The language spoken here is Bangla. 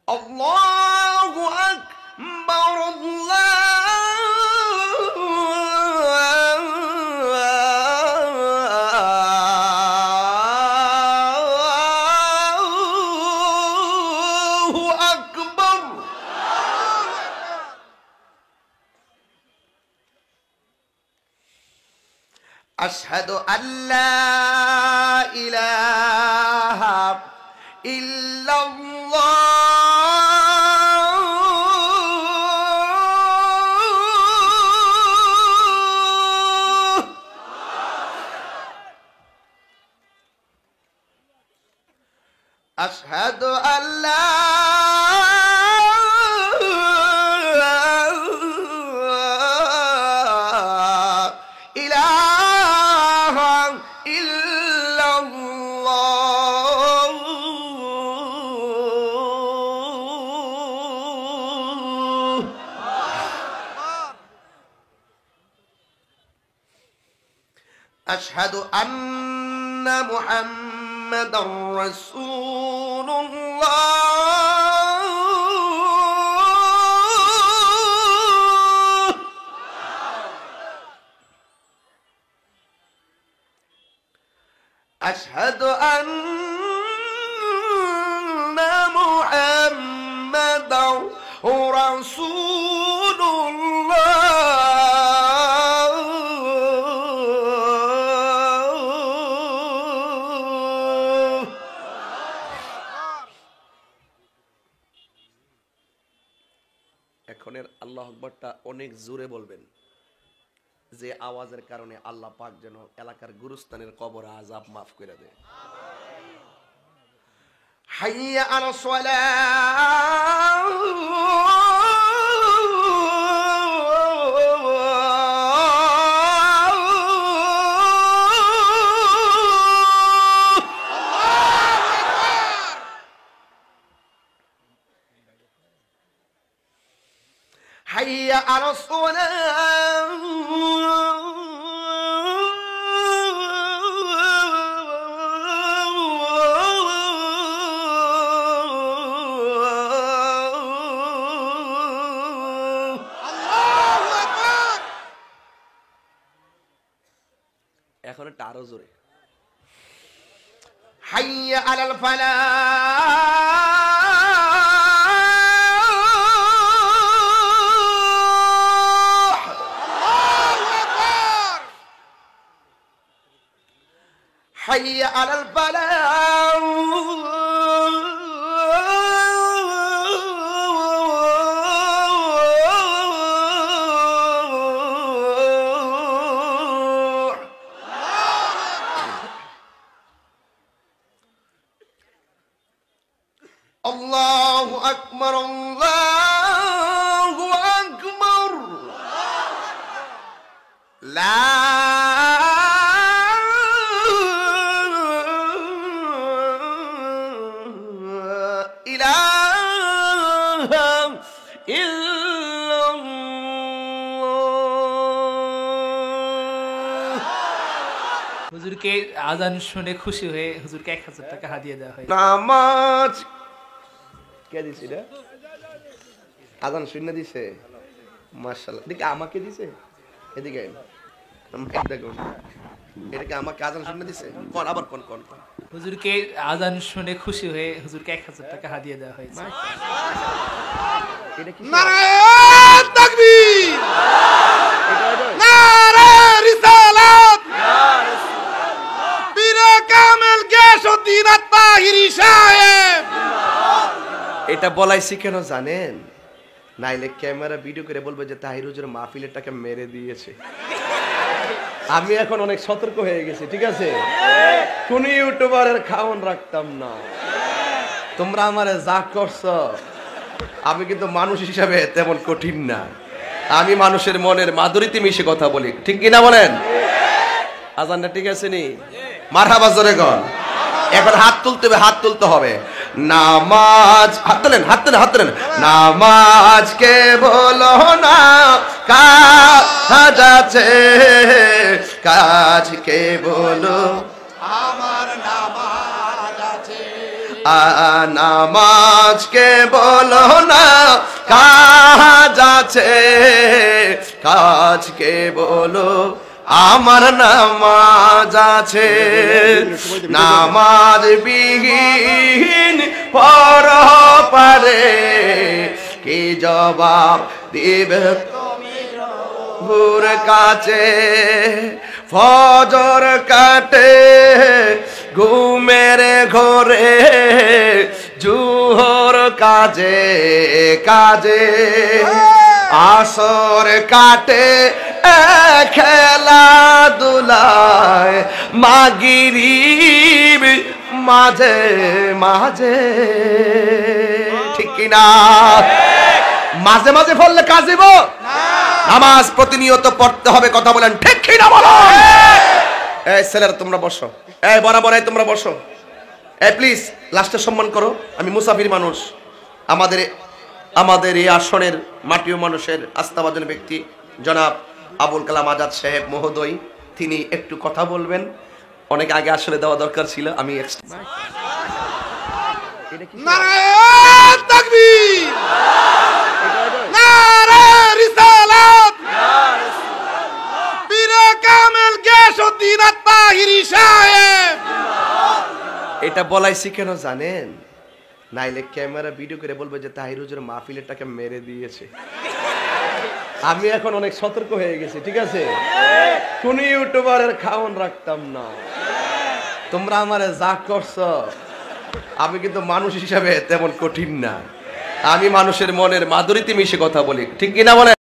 আল্লাহু আকবার আল্লাহু আকবার। আশহাদু আল্লা ইলাহা ইল্লাল্লাহ আশহাদু আল্লা ইলাহা ইল্লাল্লাহ। আশহাদু আন্না মুহাম্মাদার রাসূলুল্লাহ। আশহাদু আন্না মুহাম্মাদার রাসূলুল্লাহ। এখনের আল্লাহু আকবারটা অনেক জোরে বলবেন, যে আওয়াজের কারণে আল্লাহ পাক যেন এলাকার গুরুস্থানের কবর আযাব মাফ করে দেয়। হাইয়া আলাস সালাহ হাইয়া আলাস সালাহ এখন এটা আরো জোরে। হাইয়া আলাল ফালাহ হাইয়া আলাল ফালাহ আল্লাহু আকবার আল্লাহু আকবার। লা ইলাহা ইল্লাল্লাহ। হুজুরকে আজান শুনে খুশি হয়ে হুজুরকে 1000 টাকা হাদিয়া দেওয়া হয়। নামাজ কে দিছে রে? আজান শুনে দিছে, মাশাআল্লাহ। দেখি আমাকে দিছে, এদিকে আমাকে দেখুন, এটাকে আমাকে আজান শুনে দিছে। কোন আবার কোন কোন কোন হুজুরকে আজান শুনে খুশি হয়ে হুজুরকে 1000 টাকা হাদিয়া দেওয়া হয়েছে। এটা কি? নারায়ে তাকবীর, নারায়ে রিসালাত, পীরে কামেল গিয়াসউদ্দিন আত-তাহিরি সাহেব। এটা বলাইছি কেন জানেন? নাইলে ক্যামেরা ভিডিও করে বলবে যে তাহির হুজুর মাহফিলের টাকা মেরে দিয়েছে। আমি এখন অনেক সতর্ক হয়ে গেছি, ঠিক আছে? কোন ইউটিউবারের খাওন রাখতাম না। তোমরা আমারে যা করছো, আমি কিন্তু মানুষ হিসাবে তেমন কঠিন না। আমি মানুষের মনের মাধুরীতে মিশে কথা বলি, ঠিক কিনা বলেন? আজানটা ঠিক আছে নি? মারহাবা জোরে কর। এখন হাত তুলতে হবে, হাত তুলতে হবে। নামাজ, হাত তোলেন, হাত তোলেন, হাত তোলেন। নামাজ কে বলো না কাজ আছে, কাজ কে বলো আমার নামাজ আছে, নামাজকে বলো না কাজ আছে, কাজকে বলো আমার নামাজ আছে। নামাজ বিহীন পর পারে কি জবাব দিবে ভোর কাছে। ফজর কাটে ঘুমের ঘরে, জুহর কাজে কাজে, আসর কাটে খেলাধুলায়, মাগরিব মাঝে মাঝে, ঠিক কিনা? মাঝে মাঝে পড়লে কাজ দিব? নামাজ প্রতিনিয়ত পড়তে হবে, কথা বলেন ঠিক কিনা বলো? এই ছেলেরা তোমরা বসো, এই বরাবর তোমরা বসো, এই প্লিজ লাস্টে সম্মান করো। আমি মুসাফির মানুষ, আমাদের এই আসনের মাটিও মানুষের আস্থাভাজন ব্যক্তি জনাব আবুল কালাম আজাদ সাহেব মহোদয়, তিনি একটু কথা বলবেন। অনেক আগে আসলে দেওয়া দরকার ছিল, আমি নারায়ণ তাকবীর, নারায়ণ রিসালাত, পীরে কামেল গিয়াসউদ্দিন আত-তাহিরি সাহেব। এটা বলাইছি কেন জানেন? নাইলে ক্যামেরা ভিডিও করে বলবে যে তাহির হুজুর মাহফিলের টাকা মেরে দিয়েছে। আমি এখন অনেক সতর্ক হয়ে গেছি, ঠিক আছে? কোন ইউটিউবারের খাওন রাখতাম না। তোমরা আমারে যা করছো, আমি কিন্তু মানুষ হিসাবে তেমন কঠিন না। আমি মানুষের মনের মাধুরীতে মিশে কথা বলি, ঠিক কিনা বলে?